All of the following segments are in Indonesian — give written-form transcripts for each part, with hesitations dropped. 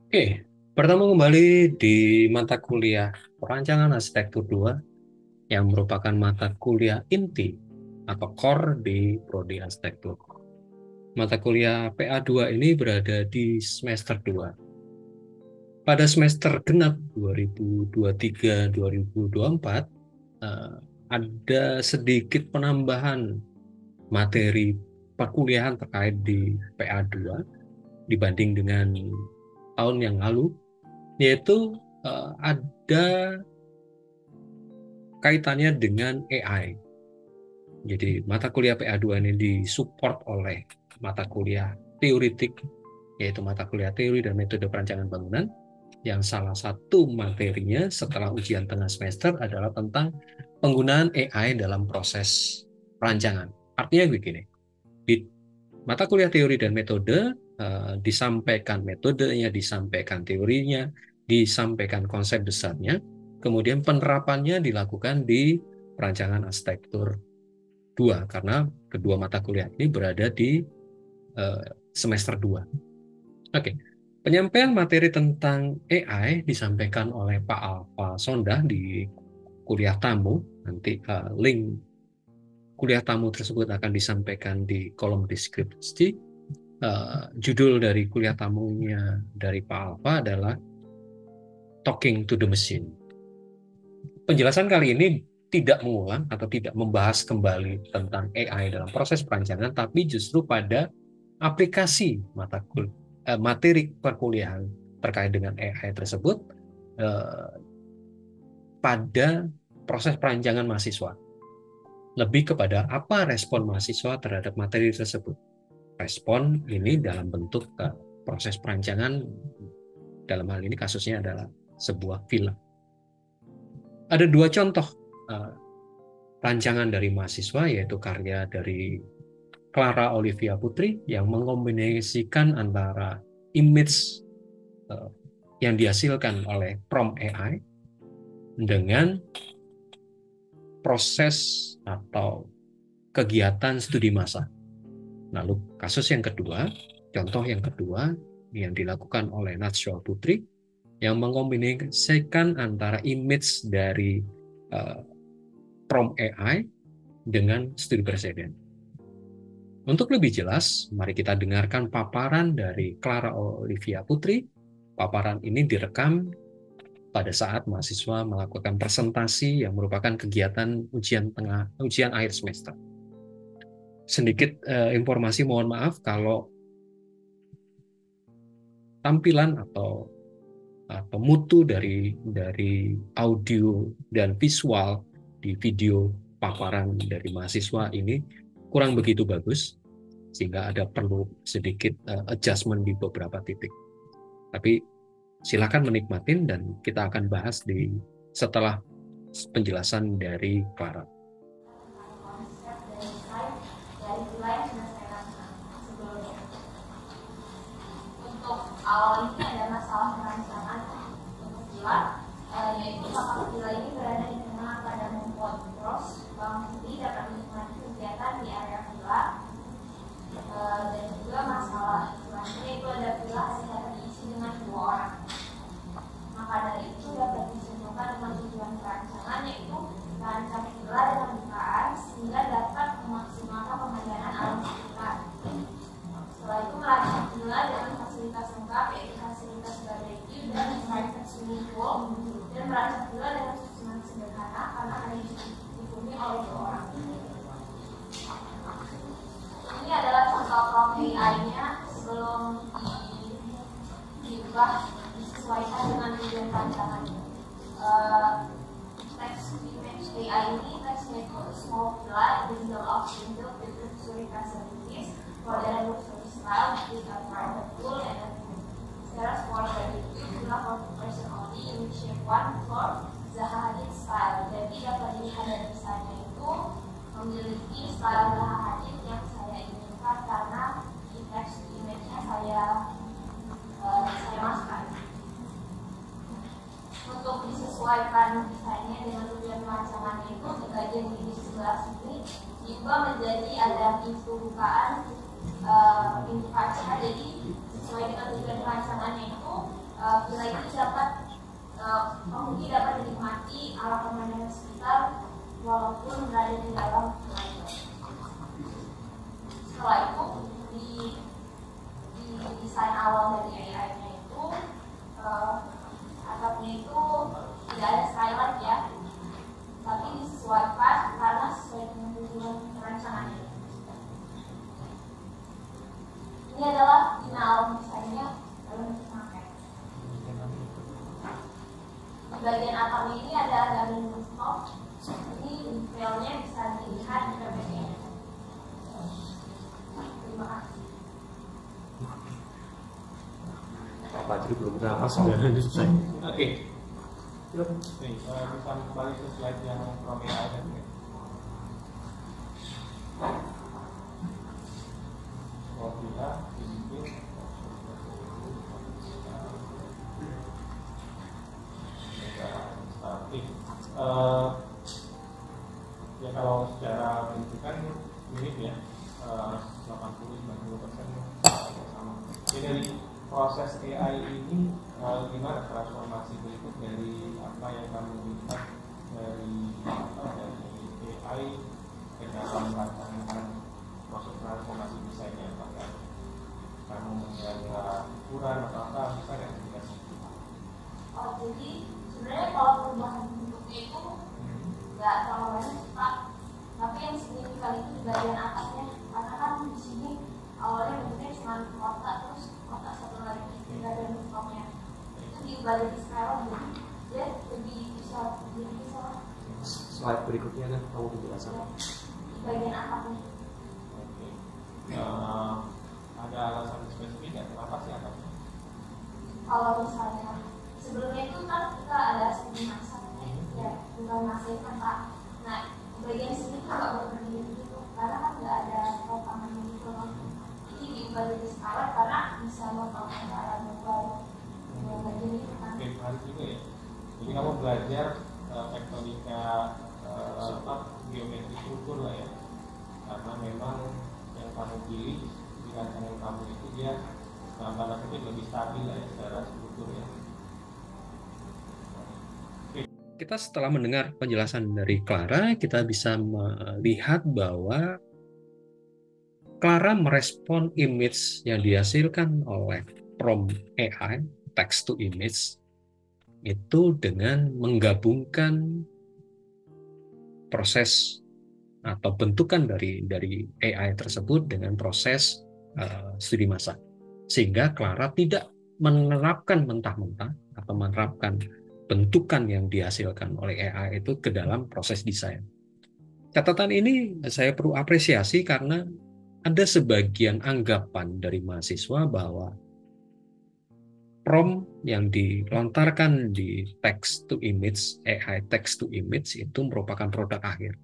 Oke, pertama kembali di mata kuliah Perancangan Arsitektur 2 yang merupakan mata kuliah inti atau core di Prodi Arsitektur. Mata kuliah PA2 ini berada di semester 2. Pada semester genap 2023-2024 eh, ada sedikit penambahan materi perkuliahan terkait di PA2 dibanding dengan tahun yang lalu, yaitu ada kaitannya dengan AI. Jadi mata kuliah PA2 ini disupport oleh mata kuliah teoritik, yaitu mata kuliah teori dan metode perancangan bangunan, yang salah satu materinya setelah ujian tengah semester adalah tentang penggunaan AI dalam proses perancangan. Artinya begini, di mata kuliah teori dan metode disampaikan metodenya, disampaikan teorinya, disampaikan konsep besarnya, kemudian penerapannya dilakukan di perancangan arsitektur 2 karena kedua mata kuliah ini berada di semester 2. Oke. Penyampaian materi tentang AI disampaikan oleh Pak Alfa Sondah di kuliah tamu. Nanti link kuliah tamu tersebut akan disampaikan di kolom deskripsi. Judul dari kuliah tamunya dari Pak Alfa adalah Talking to the Machine. Penjelasan kali ini tidak mengulang atau tidak membahas kembali tentang AI dalam proses perancangan, tapi justru pada aplikasi materi perkuliahan terkait dengan AI tersebut eh, pada proses perancangan mahasiswa. Lebih kepada apa respon mahasiswa terhadap materi tersebut. Respon ini dalam bentuk proses perancangan, dalam hal ini kasusnya adalah sebuah film. Ada dua contoh uh, rancangan dari mahasiswa, yaitu karya dari Clara Olivia Putri yang mengombinasikan antara image uh, yang dihasilkan oleh prompt AI dengan proses atau kegiatan studi massa. Lalu kasus yang kedua, contoh yang kedua yang dilakukan oleh Najwa Putri yang mengombinasikan antara image dari uh, prompt AI dengan studi presiden. Untuk lebih jelas, mari kita dengarkan paparan dari Clara Olivia Putri. Paparan ini direkam pada saat mahasiswa melakukan presentasi yang merupakan kegiatan ujian akhir semester. Sedikit informasi, mohon maaf kalau tampilan atau mutu dari audio dan visual di video paparan dari mahasiswa ini kurang begitu bagus, sehingga ada perlu sedikit adjustment di beberapa titik. Tapi silakan menikmatin dan kita akan bahas setelah penjelasan dari Clara. Untuk awal ini ada masalah perancangan untuk villa, yaitu apakah villa ini berada di tengah pada membuat cross bank sendiri dapat menikmati kegiatan di area villa, dan juga masalah selanjutnya itu ada villa hanya dapat diisi dengan 2 orang. Maka dari itu dapat disesuaikan dengan tujuan perancangan, yaitu merancang villa dengan bukaan sehingga dapat memaksimalkan pemandangan alam sekitar. Setelah itu merancang villa dengan fasilitas lengkap, yaitu fasilitas barbecue dan private swimming pool, dan merancang villa dengan susunan sederhana karena hanya dihuni oleh 2 orang. Ini adalah contoh prompt AI-nya sebelum diubah disesuaikan dengan tujuan rancangannya. Text image AI ini teksnya itu small villa in the middle of window with luxury facilities, modern luxury style with a private pool and a terrace for barbecue, villa for 2 person only in shape 1 floor, Zaha Hadid style. Jadi dapat dilihat dari desainnya itu memiliki style Zaha Hadid yang saya inginkan karena di text image-nya saya masukkan. Untuk disesuaikan desainnya dengan tujuan perancangannya itu di bagian di sebelah sini diubah menjadi ada pintu bukaan, pintu kaca. Jadi sesuai dengan tujuan perancangannya itu villa ini dapat penghuni dapat menikmati alam pemandangan sekitar walaupun berada di dalam villa itu. Setelah itu di desain awal dari AI-nya itu atapnya itu tidak ada skylight ya, tapi disesuaikan karena sesuai dengan tujuan perancangannya. Ini adalah final desainnya dalam bentuk maket. Di bagian atapnya ini ada garing rooftop. Ini detailnya bisa dilihat di PPT-nya. Terima kasih. Pak Juri belum berapa sebenarnya ini selesai. Oke. Bisa kembali ke slide yang from AI tadi. Apabila ini statik. Ya kalau secara bentukan mirip ya, 80-90% sama. Jadi dari proses AI ini gimana transformasi berikut dari apa yang kamu lihat dari AI ke dalam rancangan proses transformasi desainnya, apakah kamu menjaga ukuran atau apa, bisa nggak dikasih? Jadi sebenarnya kalau perubahan bentuknya itu nggak terlalu banyak Pak, tapi yang signifikan itu di bagian atasnya, karena kan di sini awalnya bentuknya cuma kotak, terus kotak satu lagi tidak ada bentuknya, itu diubah jadi spiral, jadi dia lebih bisa Slide berikutnya kan kamu penjelasan. di bagian atasnya. Oke. Ada alasan spesifik nggak kenapa sih atapnya? Kalau misalnya sebelumnya itu kan kita ada studi masak ya, bukan masak kan Pak. Nah di bagian sini tuh nggak berdiri gitu, karena kan nggak ada topangan gitu loh. Ini diubah jadi skala karena bisa membangun cara baru kayak gini kan. Oke, menarik juga ya. Jadi kamu belajar tektonika geometri struktur lah ya, karena memang yang kamu pilih di rancangan kamu itu dia tanda kutip lebih stabil lah ya secara struktur ya. Kita setelah mendengar penjelasan dari Clara, kita bisa melihat bahwa Clara merespon image yang dihasilkan oleh prompt AI, text to image, itu dengan menggabungkan proses atau bentukan dari AI tersebut dengan proses studi massa. Sehingga Clara tidak menerapkan mentah-mentah atau menerapkan bentukan yang dihasilkan oleh AI itu ke dalam proses desain. Catatan ini saya perlu apresiasi karena ada sebagian anggapan dari mahasiswa bahwa prompt yang dilontarkan di text to image, AI text to image itu merupakan produk akhir.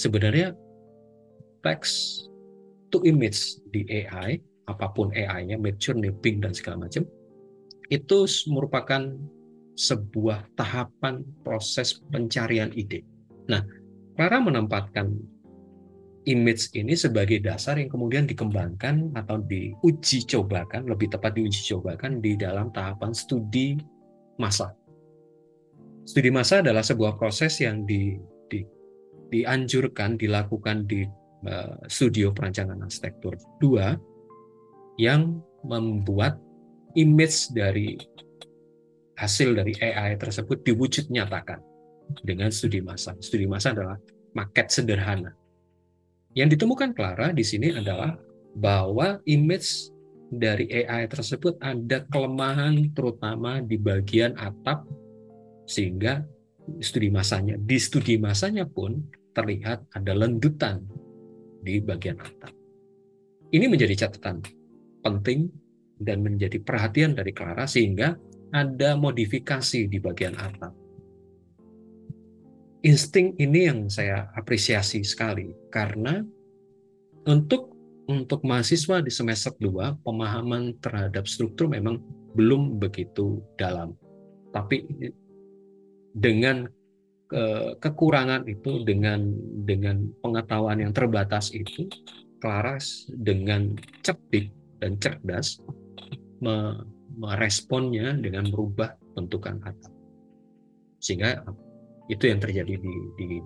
Sebenarnya text to image di AI, apapun AI-nya, Midjourney, Bing, dan segala macam, itu merupakan sebuah tahapan proses pencarian ide. Nah, Clara menempatkan image ini sebagai dasar yang kemudian dikembangkan atau diuji cobakan, lebih tepat diuji cobakan di dalam tahapan studi massa. Studi massa adalah sebuah proses yang dianjurkan, dilakukan di studio perancangan arsitektur 2 yang membuat image dari hasil dari AI tersebut diwujud nyatakan dengan studi massa. Studi massa adalah maket sederhana. Yang ditemukan Clara di sini adalah bahwa image dari AI tersebut ada kelemahan terutama di bagian atap, sehingga di studi massanya pun terlihat ada lendutan di bagian atap. Ini menjadi catatan penting dan menjadi perhatian dari Clara sehingga ada modifikasi di bagian atap. Insting ini yang saya apresiasi sekali karena untuk mahasiswa di semester 2 pemahaman terhadap struktur memang belum begitu dalam. Tapi dengan kekurangan itu, dengan pengetahuan yang terbatas itu, Clara dengan cerdik dan cerdas meresponnya dengan merubah bentukan atap. Sehingga itu yang terjadi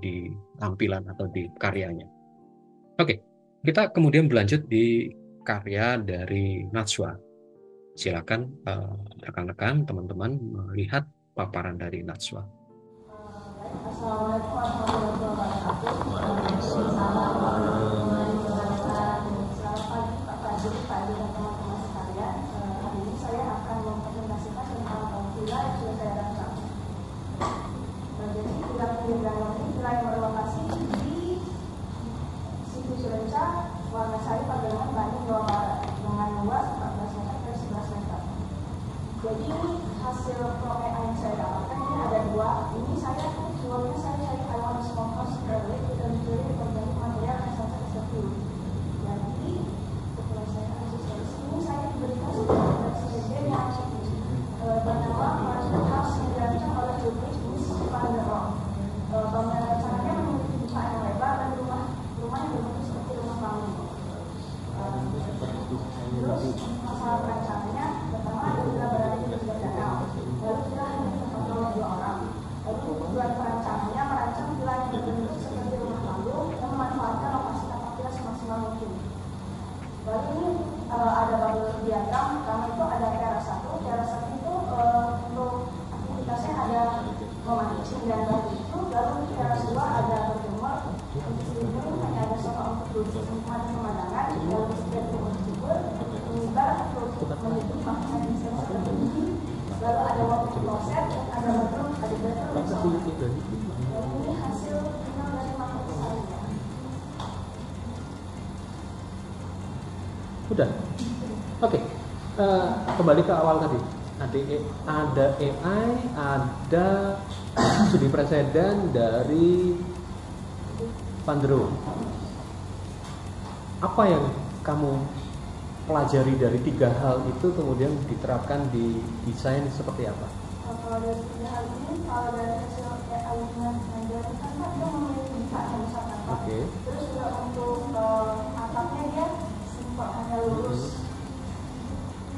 di tampilan atau di karyanya. Oke, kita kemudian berlanjut di karya dari Najwa. Silakan rekan-rekan, teman-teman melihat paparan dari Najwa. Assalamualaikum warahmatullahi wabarakatuh. Selamat pagi Pak Fadil, Pak Adi, dan teman-teman sekalian. Hari ini saya akan mempresentasikan tentang villa yang sudah saya rancang. Jadi villa Penyeberangan ini villa yang berlokasi di Situ Cilenca, Warnasari, Pademangan, Bandung, Jawa Barat, dengan luas 14 meter per 11 meter. Jadi hasil pro AI yang saya dapatkan ini ada dua. Ini saya sebelumnya saya cari Iwan Smokers Early dan mencuri berbagai material yang saya tersebut. Jadi setelah saya analisis ini saya diberikan sebuah CDD yang bernama Market House yang dirancang oleh Judith Miss Van der Rohe. Bangunan rencananya memiliki buka yang lebar dan rumah yang berbentuk seperti rumah panggung. Terus masalah perancangannya pertama ada villa berada di pinggir danau, lalu villa hanya ditempati oleh 2 orang. Lalu tujuan perancangannya merancang villa yang berbentuk seperti rumah panggung yang memanfaatkan lokasi tapak villa semaksimal mungkin. Lalu ini ada bubble diagram. Pertama itu ada teras 1. Teras 1 itu untuk aktivitasnya ada memancing dan lain itu. Lalu di teras 2 ada berjemur. Di sini hanya ada sofa untuk duduk menikmati pemandangan. Lalu setiap untuk tidur, minibar untuk menutup makanan di sini seperti ini. Lalu ada walk-in closet, ada bedroom, ada bedroom. Dan ini hasil final dari makhluk saya. Udah, oke. Kembali ke awal tadi. Ada AI, ada studi presiden dari Van der Rohe. Apa yang kamu pelajari dari 3 hal itu kemudian diterapkan di desain seperti apa? Kalau dari 3 hal ini, kalau dari hasil AI-nya sendiri kan dia memiliki buka yang besar kan Pak. Terus juga untuk atapnya dia simpel, hanya lurus.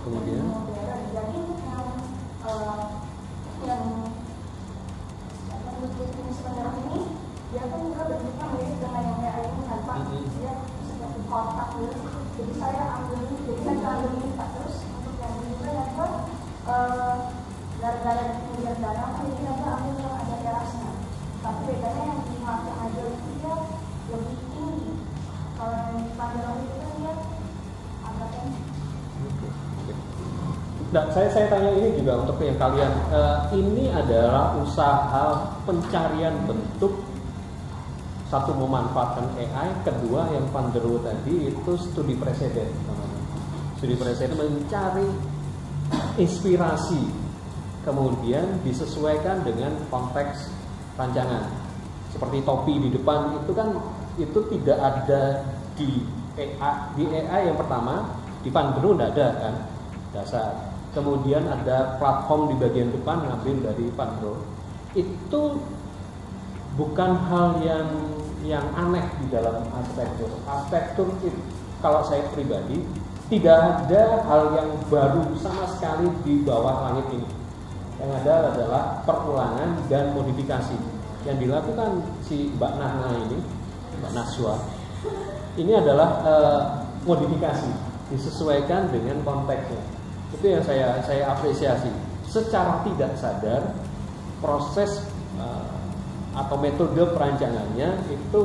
Kemudian? Jadi yang menutup ini sebenarnya ini dia kan juga bentuknya mirip dengan yang AI ini kan Pak. Dia seperti kotak gitu. Jadi saya ambil ini Pak. Terus untuk yang ini juga yang gara-gara di pinggir danau kan jadi nanti ambil yang ada terasnya. Tapi bedanya yang di Mata Aja itu dia lebih tinggi. Kalau yang di Pandora itu kan dia agak tinggi. Nah, saya tanya ini juga untuk yang kalian. Ini adalah usaha pencarian bentuk. Satu, memanfaatkan AI. Kedua, yang Van der Rohe tadi itu studi presiden. Studi presiden mencari inspirasi, kemudian disesuaikan dengan konteks rancangan. Seperti topi di depan itu kan itu tidak ada di AI. Di AI yang pertama, di Van der Rohe tidak ada kan dasar. Kemudian ada platform di bagian depan ngambil dari Van der Rohe. Itu bukan hal yang aneh di dalam arsitektur. Arsitektur itu, kalau saya pribadi, tidak ada hal yang baru sama sekali di bawah langit ini. Yang ada adalah perulangan dan modifikasi. Yang dilakukan si Mbak Nahna ini, Mbak Najwa, ini adalah modifikasi, disesuaikan dengan konteksnya. Itu yang saya apresiasi. Secara tidak sadar, proses atau metode perancangannya itu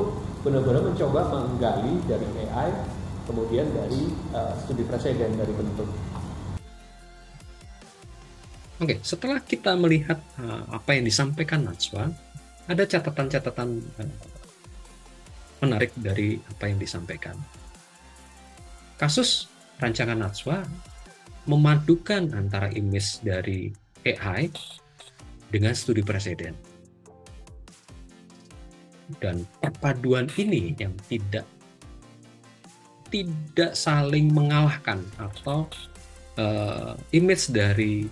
benar-benar mencoba menggali dari AI, kemudian dari studi presiden dari bentuk. Oke, setelah kita melihat apa yang disampaikan Najwa, ada catatan-catatan menarik dari apa yang disampaikan. Kasus rancangan Najwa memadukan antara image dari AI dengan studi presiden. Dan perpaduan ini yang tidak saling mengalahkan, atau image dari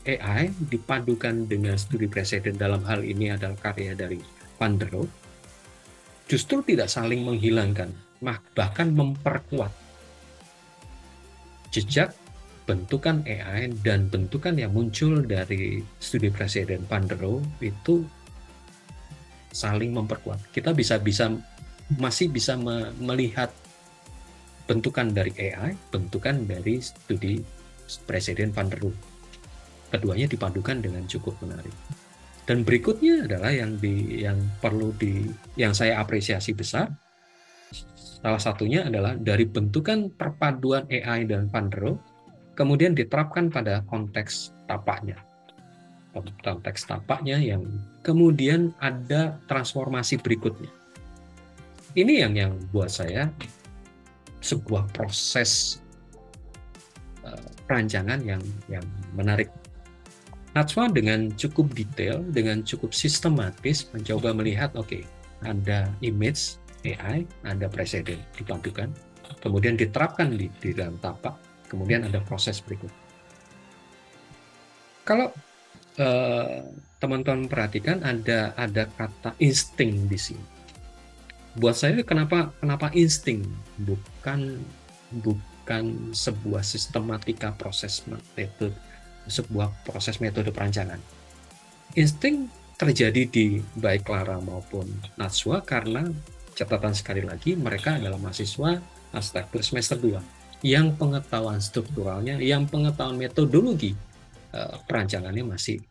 AI dipadukan dengan studi presiden, dalam hal ini adalah karya dari Van der Rohe, justru tidak saling menghilangkan, bahkan memperkuat jejak bentukan AI dan bentukan yang muncul dari studi presiden Van der Rohe itu saling memperkuat. Kita masih bisa melihat bentukan dari AI, bentukan dari studi presiden Van der Rohe. Keduanya dipadukan dengan cukup menarik. Dan berikutnya adalah yang saya apresiasi besar. Salah satunya adalah dari bentukan perpaduan AI dan Van der Rohe, kemudian diterapkan pada konteks tapaknya. Konteks tapaknya yang kemudian ada transformasi berikutnya. Ini yang buat saya sebuah proses perancangan yang menarik. Natswa dengan cukup detail, dengan cukup sistematis mencoba melihat, ada image AI, ada presiden dipadukan, kemudian diterapkan di dalam tapak, kemudian ada proses berikut. Kalau teman-teman perhatikan ada kata insting di sini. Buat saya kenapa insting, bukan sebuah sistematika proses metode perancangan. Insting terjadi di baik Clara maupun Natswa karena catatan sekali lagi mereka adalah mahasiswa arsitektur semester 2 yang pengetahuan strukturalnya, yang pengetahuan metodologi perancangannya masih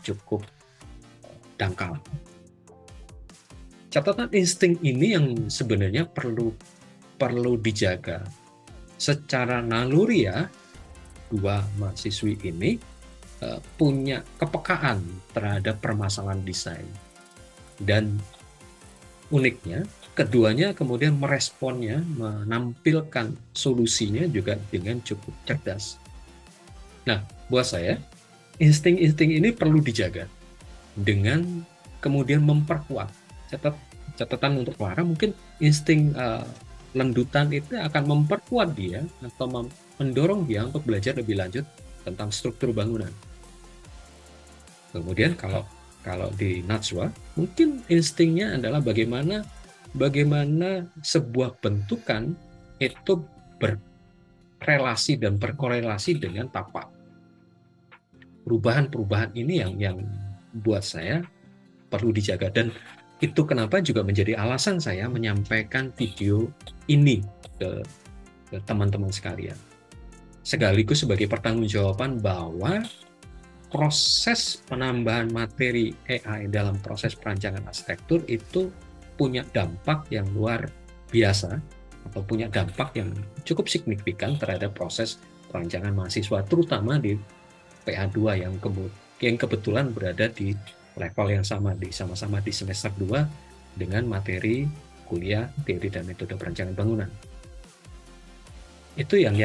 cukup dangkal. Catatan insting ini yang sebenarnya perlu dijaga. Secara naluriah, dua mahasiswi ini punya kepekaan terhadap permasalahan desain. Dan uniknya, keduanya kemudian meresponnya, menampilkan solusinya juga dengan cukup cerdas. Nah, buat saya, insting-insting ini perlu dijaga dengan kemudian memperkuat. Catatan untuk Clara, mungkin insting lendutan itu akan memperkuat dia atau mendorong dia untuk belajar lebih lanjut tentang struktur bangunan. Kemudian kalau di Natswa, mungkin instingnya adalah bagaimana sebuah bentukan itu berrelasi dan berkorelasi dengan tapak. Perubahan-perubahan ini yang buat saya perlu dijaga, dan itu kenapa juga menjadi alasan saya menyampaikan video ini ke teman-teman sekalian. Sekaligus sebagai pertanggungjawaban bahwa proses penambahan materi AI dalam proses perancangan arsitektur itu punya dampak yang luar biasa atau punya dampak yang cukup signifikan terhadap proses perancangan mahasiswa, terutama di PA2 yang kebetulan berada di level yang sama-sama di semester 2 dengan materi kuliah teori dan metode perancangan bangunan. Itu yang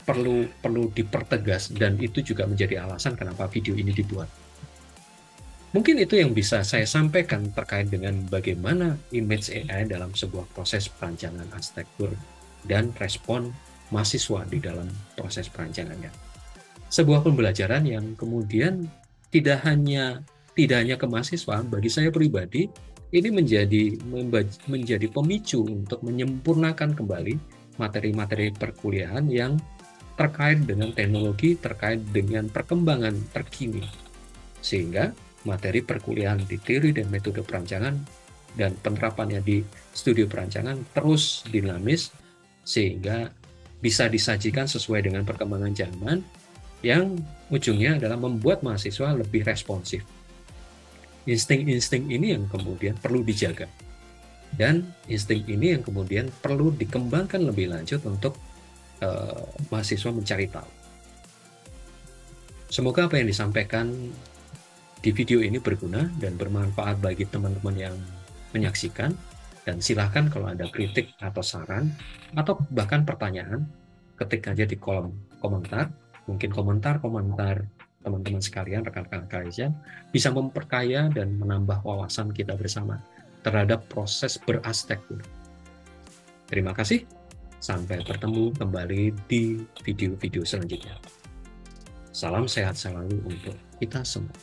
perlu dipertegas, dan itu juga menjadi alasan kenapa video ini dibuat. Mungkin itu yang bisa saya sampaikan terkait dengan bagaimana image AI dalam sebuah proses perancangan arsitektur dan respon mahasiswa di dalam proses perancangannya. Sebuah pembelajaran yang kemudian tidak hanya ke mahasiswa, bagi saya pribadi ini menjadi pemicu untuk menyempurnakan kembali materi-materi perkuliahan yang terkait dengan teknologi, terkait dengan perkembangan terkini, sehingga materi perkuliahan di teori dan metode perancangan dan penerapannya di studi perancangan terus dinamis, sehingga bisa disajikan sesuai dengan perkembangan zaman, yang ujungnya adalah membuat mahasiswa lebih responsif. Insting-insting ini yang kemudian perlu dijaga, dan insting ini yang kemudian perlu dikembangkan lebih lanjut untuk mahasiswa mencari tahu. Semoga apa yang disampaikan di video ini berguna dan bermanfaat bagi teman-teman yang menyaksikan, dan silahkan kalau ada kritik atau saran atau bahkan pertanyaan, ketik aja di kolom komentar. Mungkin komentar teman-teman sekalian, rekan-rekan kalian bisa memperkaya dan menambah wawasan kita bersama terhadap proses berarsitektur. Terima kasih. Sampai bertemu kembali di video-video selanjutnya. Salam sehat selalu untuk kita semua.